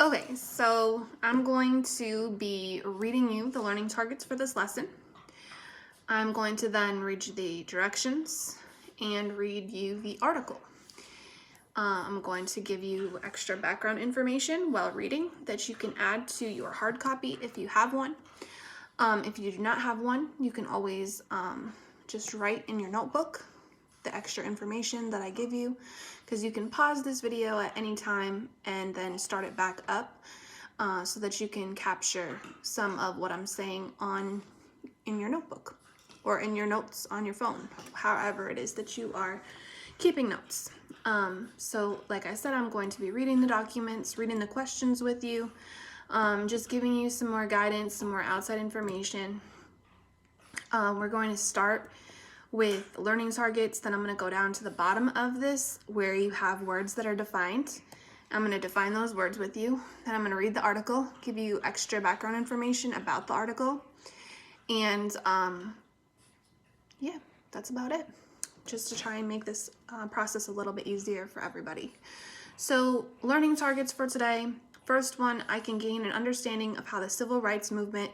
Okay, so I'm going to be reading you the learning targets for this lesson. I'm going to then read you the directions and read you the article. I'm going to give you extra background information while reading that you can add to your hard copy if you have one. If you do not have one, you can always just write in your notebook the extra information that I give you, because you can pause this video at any time and then start it back up so that you can capture some of what I'm saying in your notebook or in your notes on your phone, however it is that you are keeping notes. So like I said, I'm going to be reading the documents, reading the questions with you, just giving you some more guidance, some more outside information. We're going to start with learning targets, then I'm going to go down to the bottom of this where you have words that are defined. I'm going to define those words with you, then I'm going to read the article, give you extra background information about the article, and yeah, that's about it, just to try and make this process a little bit easier for everybody. So learning targets for today. First one, I can gain an understanding of how the civil rights movement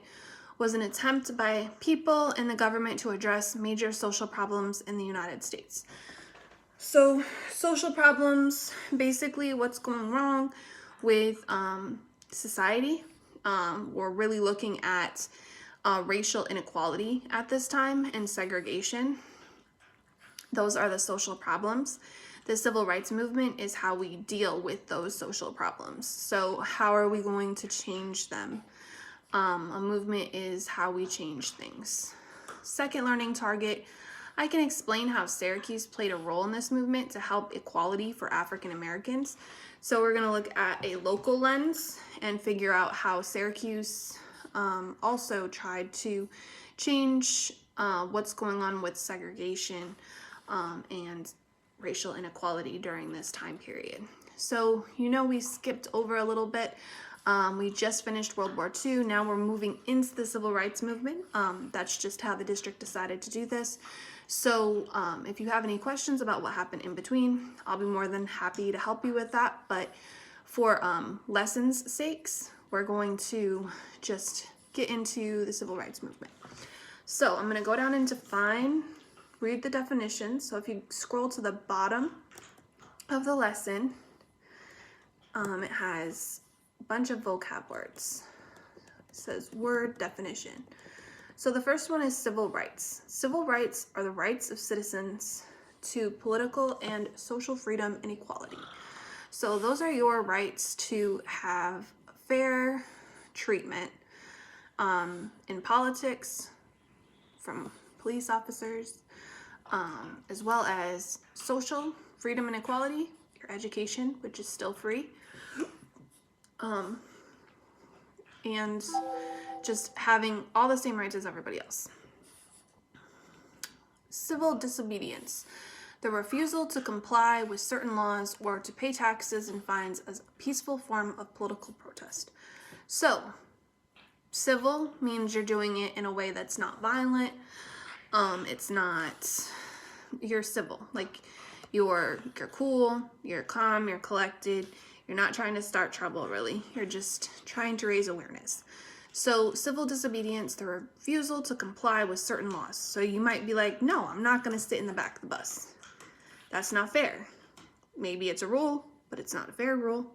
was an attempt by people and the government to address major social problems in the United States. So social problems, basically what's going wrong with society. We're really looking at racial inequality at this time and segregation. Those are the social problems. The civil rights movement is how we deal with those social problems. So how are we going to change them? A movement is how we change things. Second learning target, I can explain how Syracuse played a role in this movement to help equality for African Americans. So we're going to look at a local lens and figure out how Syracuse also tried to change what's going on with segregation and racial inequality during this time period. So we skipped over a little bit. We just finished World War II. Now we're moving into the civil rights movement. That's just how the district decided to do this. So if you have any questions about what happened in between, I'll be more than happy to help you with that. But for lessons' sakes, we're going to just get into the civil rights movement. So I'm going to go down and define, read the definitions. So if you scroll to the bottom of the lesson, it has bunch of vocab words. It says word definition. So the first one is civil rights. Civil rights are the rights of citizens to political and social freedom and equality. So those are your rights to have fair treatment in politics from police officers, as well as social freedom and equality, your education, which is still free, and just having all the same rights as everybody else. Civil disobedience, the refusal to comply with certain laws or to pay taxes and fines as a peaceful form of political protest. So, civil means you're doing it in a way that's not violent. You're civil, like you're cool, you're calm, you're collected. You're not trying to start trouble, really. You're just trying to raise awareness. So civil disobedience, the refusal to comply with certain laws. So you might be like, no, I'm not going to sit in the back of the bus. That's not fair. Maybe it's a rule, but it's not a fair rule.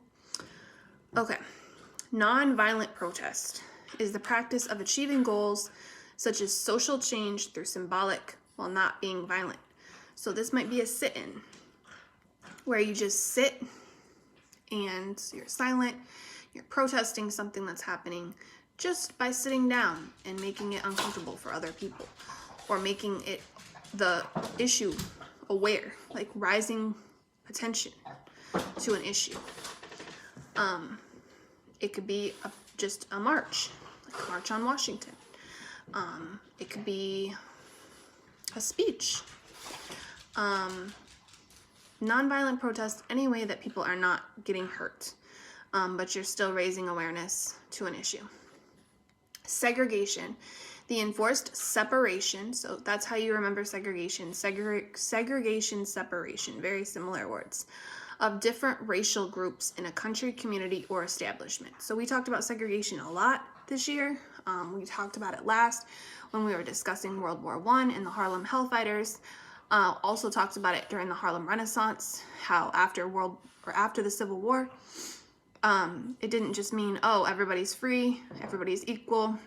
Okay. Nonviolent protest is the practice of achieving goals such as social change through symbolic while not being violent. So this might be a sit-in where you just sit and you're silent, you're protesting something that's happening just by sitting down and making it uncomfortable for other people, or making it the issue aware, like raising attention to an issue. It could be just a march, like a march on Washington. It could be a speech. Nonviolent protest, any way that people are not getting hurt, but you're still raising awareness to an issue. Segregation, the enforced separation, so that's how you remember segregation. Segregation, separation, very similar words. of different racial groups in a country, community, or establishment. So we talked about segregation a lot this year. We talked about it last when we were discussing World War I and the Harlem Hellfighters. Also talked about it during the Harlem Renaissance, how after the Civil War, it didn't just mean, oh, everybody's free, everybody's equal.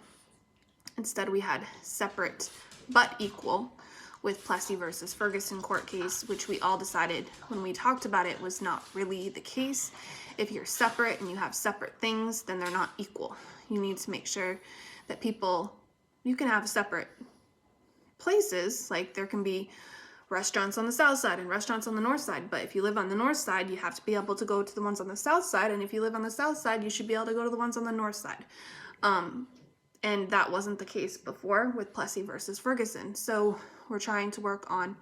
Instead, we had separate but equal with Plessy versus Ferguson court case, which we all decided when we talked about it was not really the case. If you're separate and you have separate things, then they're not equal. You need to make sure that you can have separate places, like there can be restaurants on the south side and restaurants on the north side, but if you live on the north side, you have to be able to go to the ones on the south side, and if you live on the south side, you should be able to go to the ones on the north side. And that wasn't the case before with Plessy versus Ferguson. So we're trying to work on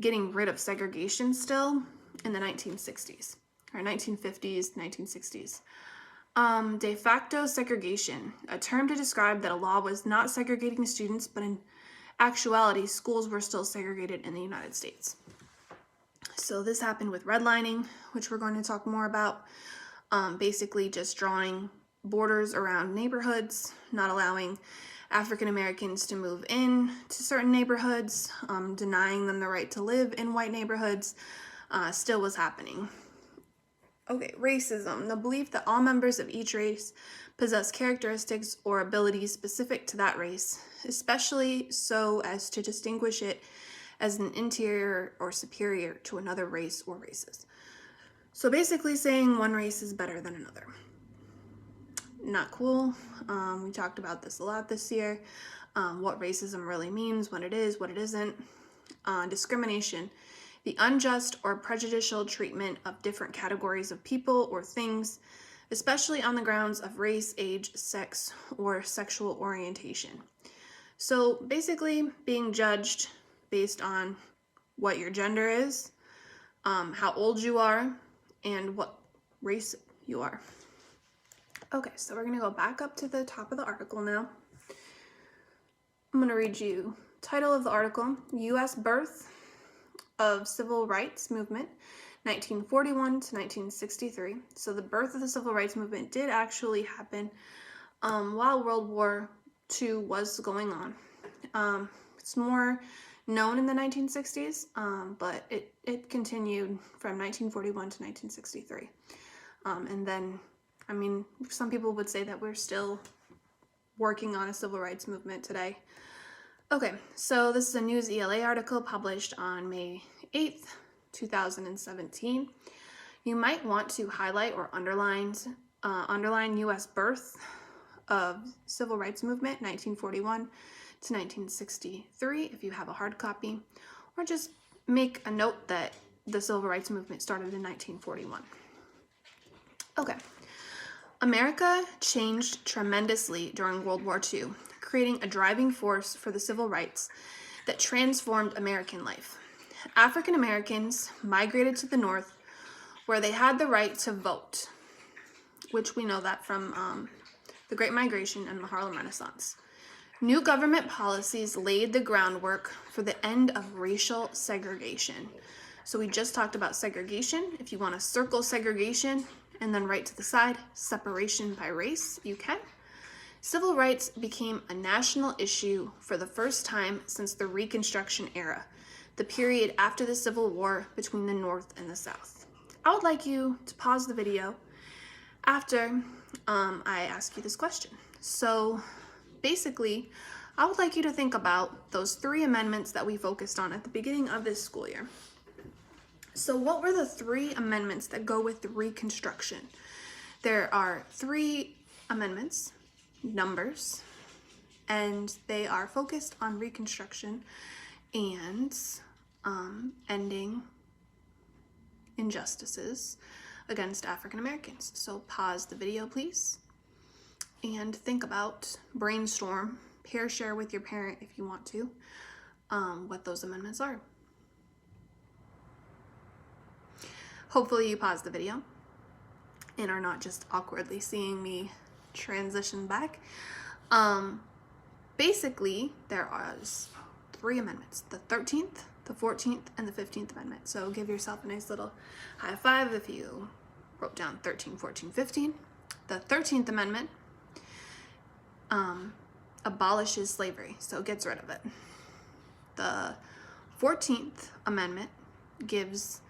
getting rid of segregation still in the 1960s, or 1950s, 1960s. De facto segregation, a term to describe that a law was not segregating students, but in actuality, schools were still segregated in the United States. So this happened with redlining, which we're going to talk more about. Basically just drawing borders around neighborhoods, not allowing African Americans to move in to certain neighborhoods, denying them the right to live in white neighborhoods, still was happening. Okay, racism, the belief that all members of each race possess characteristics or abilities specific to that race, especially so as to distinguish it as an inferior or superior to another race or races. So basically saying one race is better than another. Not cool. We talked about this a lot this year. What racism really means, what it is, what it isn't. Discrimination, the unjust or prejudicial treatment of different categories of people or things, especially on the grounds of race, age, sex, or sexual orientation. So basically being judged based on what your gender is, how old you are, and what race you are. Okay, so we're going to go back up to the top of the article now. I'm going to read you title of the article, U.S. Birth of Civil Rights Movement, 1941 to 1963. So the birth of the Civil Rights Movement did actually happen while World War II was going on. It's more known in the 1960s, but it continued from 1941 to 1963. And then, I mean, some people would say that we're still working on a civil rights movement today. Okay, so this is a News ELA article published on May 8th, 2017. You might want to highlight or underline U.S. birth of civil rights movement, 1941 to 1963, if you have a hard copy, or just make a note that the civil rights movement started in 1941. Okay. America changed tremendously during World War II, creating a driving force for the civil rights that transformed American life. African Americans migrated to the North, where they had the right to vote, which we know that from the Great Migration and the Harlem Renaissance. New government policies laid the groundwork for the end of racial segregation. So we just talked about segregation. If you want to circle segregation and then right to the side, separation by race, you can. Civil rights became a national issue for the first time since the Reconstruction era, the period after the Civil War between the North and the South. I would like you to pause the video after I ask you this question. So basically, I would like you to think about those 3 amendments that we focused on at the beginning of this school year. So what were the 3 amendments that go with the Reconstruction? There are 3 amendments, numbers, and they are focused on Reconstruction and ending injustices against African Americans. So pause the video, please, and think about, brainstorm, pair share with your parent if you want to, what those amendments are. Hopefully you pause the video and are not just awkwardly seeing me transition back. Basically, there are 3 amendments, the 13th, the 14th and the 15th Amendment. So give yourself a nice little high five if you wrote down 13, 14, 15. The 13th Amendment abolishes slavery, so it gets rid of it. The 14th Amendment gives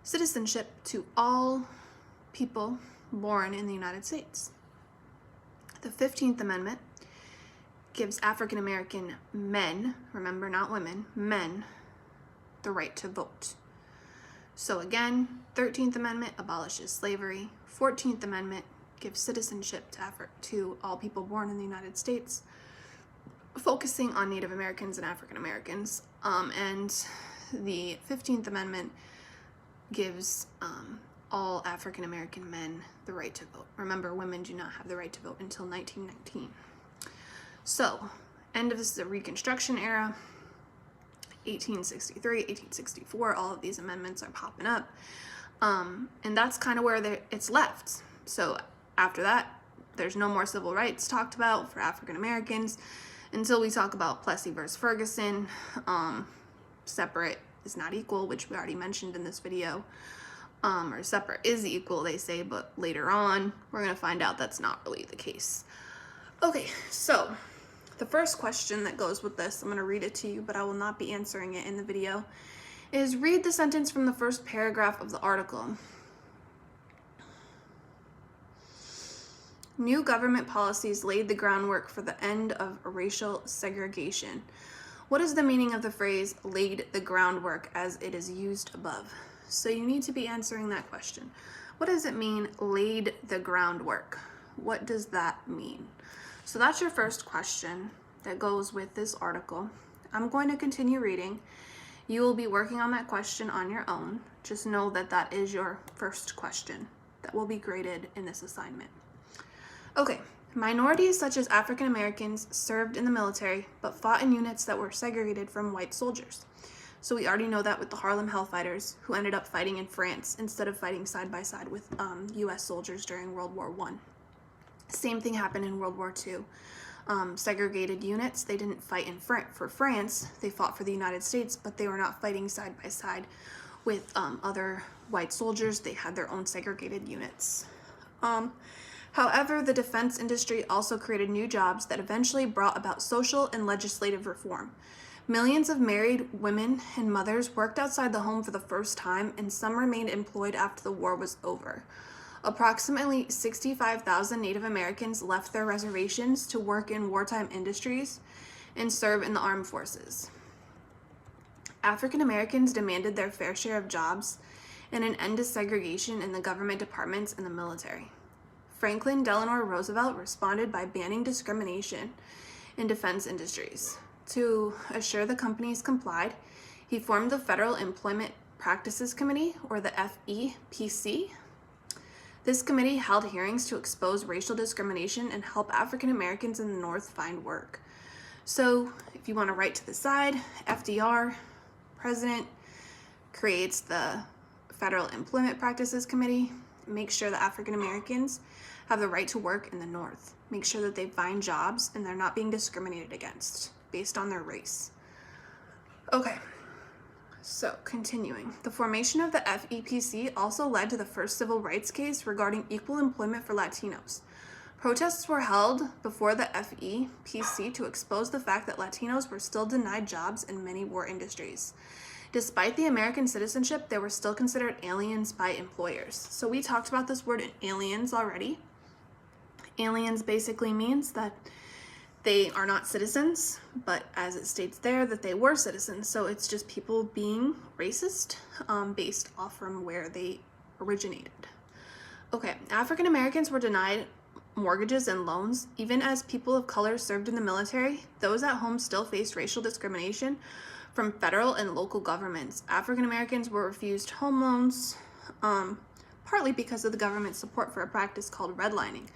citizenship to all people born in the United States. The 15th Amendment gives African American men, remember not women, men, the right to vote. So again, 13th Amendment abolishes slavery. 14th Amendment gives citizenship to all people born in the United States, focusing on Native Americans and African Americans. And the 15th Amendment gives all African American men the right to vote. Remember, women do not have the right to vote until 1919. So, end of the Reconstruction era, 1863, 1864, all of these amendments are popping up. And that's kind of where it's left. So after that, there's no more civil rights talked about for African Americans until we talk about Plessy versus Ferguson. Separate is not equal, which we already mentioned in this video. Or separate is equal, they say, but later on, we're going to find out that's not really the case. Okay, so the first question that goes with this, I'm going to read it to you, but I will not be answering it in the video, is read the sentence from the first paragraph of the article. New government policies laid the groundwork for the end of racial segregation. What is the meaning of the phrase laid the groundwork as it is used above? So you need to be answering that question. What does it mean, laid the groundwork? What does that mean? So that's your first question that goes with this article. I'm going to continue reading. You will be working on that question on your own. Just know that that is your first question that will be graded in this assignment. Okay, minorities such as African Americans served in the military but fought in units that were segregated from white soldiers. So we already know that with the Harlem Hellfighters, who ended up fighting in France instead of fighting side by side with U.S. soldiers during World War I. Same thing happened in World War II. Segregated units, they didn't fight for France, they fought for the United States, but they were not fighting side by side with other white soldiers. They had their own segregated units. However, the defense industry also created new jobs that eventually brought about social and legislative reform. Millions of married women and mothers worked outside the home for the first time, and some remained employed after the war was over. Approximately 65,000 Native Americans left their reservations to work in wartime industries and serve in the armed forces. African Americans demanded their fair share of jobs and an end to segregation in the government departments and the military. Franklin Delano Roosevelt responded by banning discrimination in defense industries. To assure the companies complied, he formed the Federal Employment Practices Committee, or the FEPC. This committee held hearings to expose racial discrimination and help African Americans in the North find work. So if you want to write to the side, FDR, president, creates the Federal Employment Practices Committee. Make sure that African Americans have the right to work in the North. Make sure that they find jobs and they're not being discriminated against based on their race. Okay, so continuing. The formation of the FEPC also led to the first civil rights case regarding equal employment for Latinos. Protests were held before the FEPC to expose the fact that Latinos were still denied jobs in many war industries. Despite the American citizenship, they were still considered aliens by employers. So we talked about this word aliens already. Aliens basically means that they are not citizens, but as it states there, that they were citizens. So it's just people being racist based off from where they originated. Okay, African Americans were denied mortgages and loans. Even as people of color served in the military, those at home still faced racial discrimination from federal and local governments. African Americans were refused home loans, partly because of the government's support for a practice called redlining,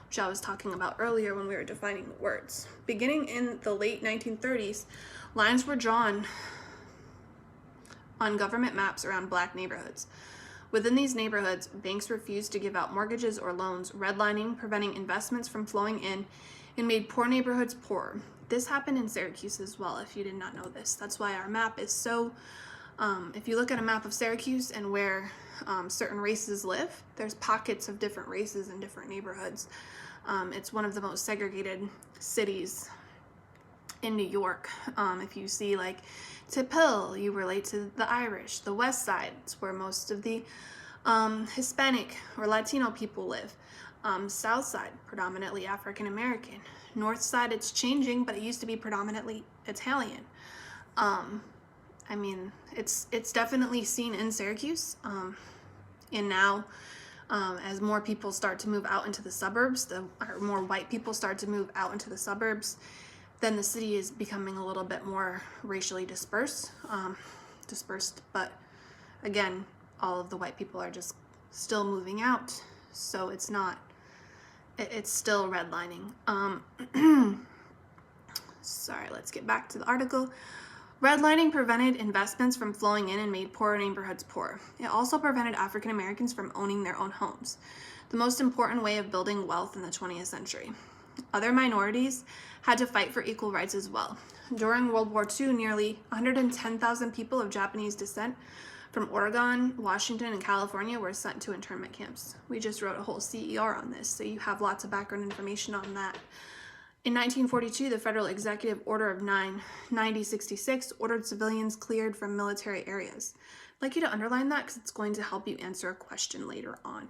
which I was talking about earlier when we were defining the words. Beginning in the late 1930s, lines were drawn on government maps around black neighborhoods. Within these neighborhoods, banks refused to give out mortgages or loans, redlining, preventing investments from flowing in, and made poor neighborhoods poorer. This happened in Syracuse as well, if you did not know this. That's why our map is so, if you look at a map of Syracuse and where certain races live, there's pockets of different races in different neighborhoods. It's one of the most segregated cities in New York. If you see like Tip Hill, you relate to the Irish. The West Side is where most of the Hispanic or Latino people live. South Side, predominantly African American. North Side, it's changing, but it used to be predominantly Italian. I mean, it's definitely seen in Syracuse, and now as more people start to move out into the suburbs, or more white people start to move out into the suburbs, then the city is becoming a little bit more racially dispersed. But again, all of the white people are just still moving out, so it's still redlining. Sorry, let's get back to the article. Redlining prevented investments from flowing in and made poorer neighborhoods poor. It also prevented African Americans from owning their own homes, the most important way of building wealth in the 20th century. Other minorities had to fight for equal rights as well. During World War II, nearly 110,000 people of Japanese descent from Oregon, Washington, and California were sent to internment camps. We just wrote a whole CER on this, so you have lots of background information on that. In 1942, the Federal Executive Order of 9066 ordered civilians cleared from military areas. I'd like you to underline that because it's going to help you answer a question later on.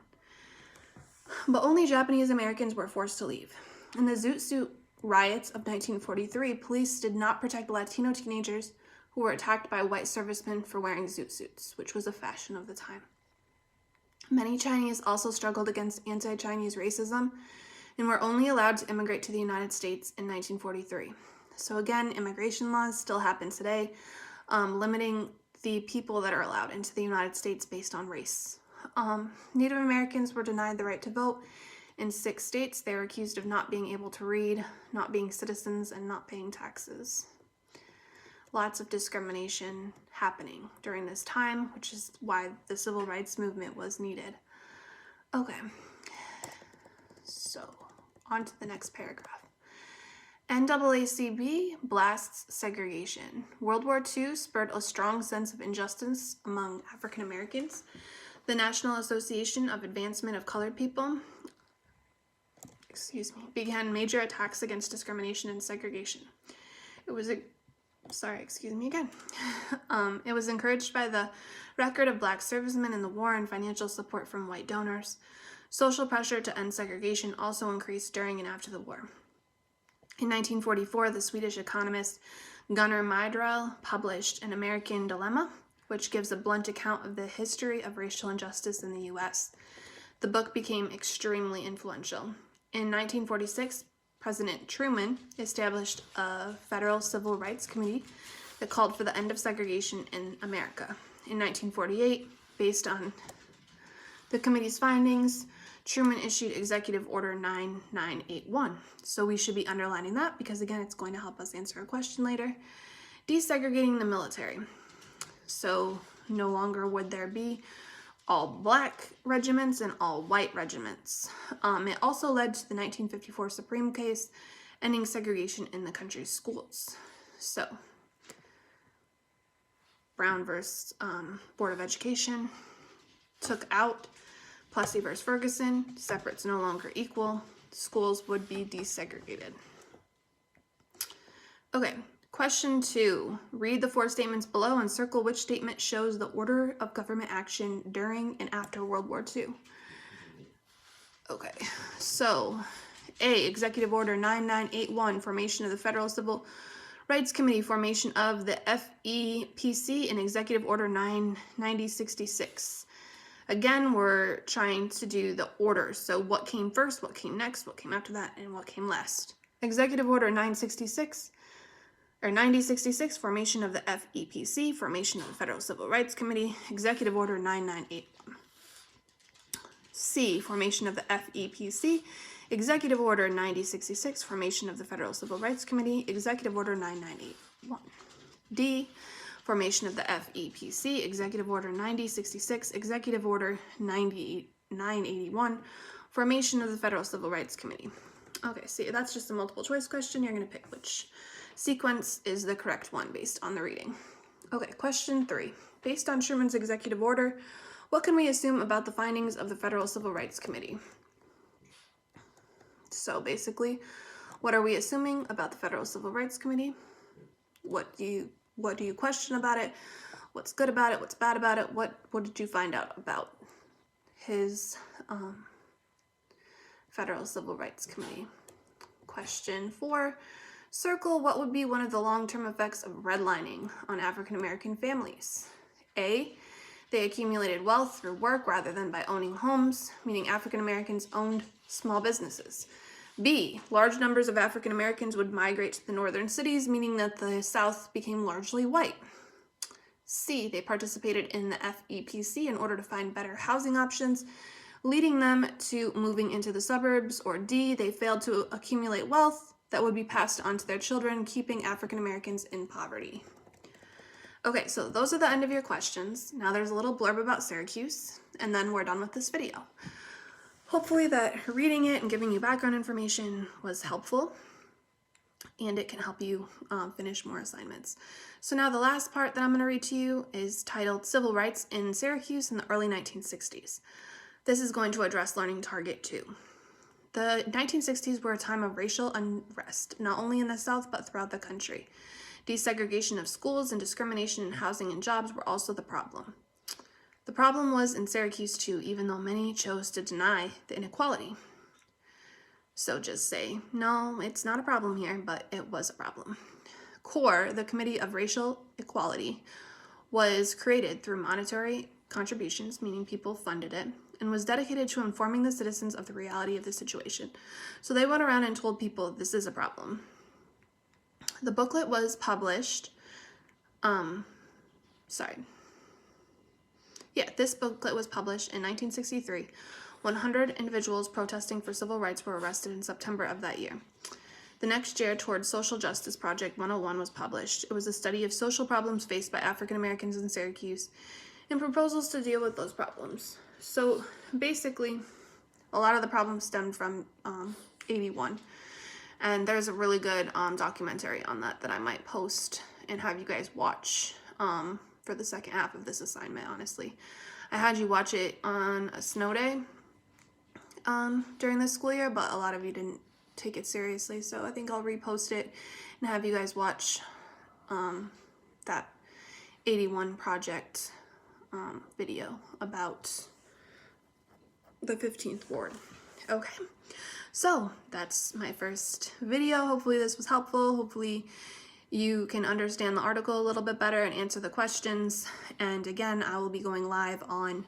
But only Japanese Americans were forced to leave. In the Zoot Suit riots of 1943, police did not protect Latino teenagers who were attacked by white servicemen for wearing zoot suits, which was a fashion of the time. Many Chinese also struggled against anti-Chinese racism and were only allowed to immigrate to the United States in 1943. So again, immigration laws still happen today, limiting the people that are allowed into the United States based on race. Native Americans were denied the right to vote. In 6 states, they were accused of not being able to read, not being citizens, and not paying taxes. Lots of discrimination happening during this time, which is why the civil rights movement was needed. Okay, so on to the next paragraph. NAACP blasts segregation. World War II spurred a strong sense of injustice among African Americans. The National Association of Advancement of Colored People, began major attacks against discrimination and segregation. It was encouraged by the record of black servicemen in the war and financial support from white donors. Social pressure to end segregation also increased during and after the war. In 1944, the Swedish economist Gunnar Myrdal published An American Dilemma, which gives a blunt account of the history of racial injustice in the U.S. The book became extremely influential. In 1946, President Truman established a federal civil rights committee that called for the end of segregation in America. In 1948, based on the committee's findings, Truman issued Executive Order 9981. So we should be underlining that because, again, it's going to help us answer a question later. Desegregating the military. So no longer would there be all black regiments and all white regiments. It also led to the 1954 Supreme case ending segregation in the country's schools. So Brown versus Board of Education took out Plessy versus Ferguson, separates no longer equal, schools would be desegregated. Okay, question 2. Read the 4 statements below and circle which statement shows the order of government action during and after World War II. Okay, so A, Executive Order 9981, formation of the Federal Civil Rights Committee, formation of the FEPC, and Executive Order 9066. Again, we're trying to do the order. So what came first, what came next, what came after that, and what came last. Executive Order 9066, formation of the FEPC, formation of the Federal Civil Rights Committee, Executive Order 9981. C, formation of the FEPC, Executive Order 9066, formation of the Federal Civil Rights Committee, Executive Order 9981. D, formation of the FEPC, Executive Order 9066, Executive Order 981, formation of the Federal Civil Rights Committee. Okay, see, that's just a multiple choice question. You're going to pick which sequence is the correct one based on the reading. Okay, question 3. Based on Truman's executive order, what can we assume about the findings of the Federal Civil Rights Committee? So basically, what are we assuming about the Federal Civil Rights Committee? What do you question about it? What's good about it? What's bad about it? What did you find out about his Federal Civil Rights Committee? Question 4. Circle what would be one of the long-term effects of redlining on African American families. A. They accumulated wealth through work rather than by owning homes, meaning African Americans owned small businesses. B. Large numbers of African Americans would migrate to the northern cities, meaning that the South became largely white. C. They participated in the FEPC in order to find better housing options, leading them to moving into the suburbs. Or D. They failed to accumulate wealth that would be passed on to their children, keeping African Americans in poverty. Okay, so those are the end of your questions. Now there's a little blurb about Syracuse, and then we're done with this video. Hopefully that reading it and giving you background information was helpful, and it can help you finish more assignments. So now the last part that I'm going to read to you is titled Civil Rights in Syracuse in the early 1960s. This is going to address Learning Target 2. The 1960s were a time of racial unrest, not only in the South but throughout the country. Desegregation of schools and discrimination in housing and jobs were also the problem. The problem was in Syracuse too, even though many chose to deny the inequality. So just say, no, it's not a problem here, but it was a problem. CORE, the Committee of Racial Equality, was created through monetary contributions, meaning people funded it, and was dedicated to informing the citizens of the reality of the situation. So they went around and told people this is a problem. The booklet was published, this booklet was published in 1963. 100 individuals protesting for civil rights were arrested in September of that year. The next year, Towards Social Justice Project 101 was published. It was a study of social problems faced by African Americans in Syracuse and proposals to deal with those problems. So basically, a lot of the problems stemmed from 81. And there's a really good documentary on that I might post and have you guys watch for the second half of this assignment, honestly. I had you watch it on a snow day during this school year, but a lot of you didn't take it seriously, so I think I'll repost it and have you guys watch that 81 project video about the 15th ward. Okay, so that's my first video. Hopefully this was helpful. Hopefully you can understand the article a little bit better and answer the questions. And again, I will be going live on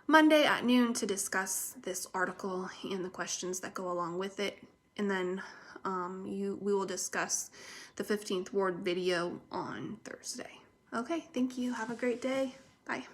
Monday at noon to discuss this article and the questions that go along with it. And then we will discuss the 15th ward video on Thursday. Okay, thank you. Have a great day. Bye.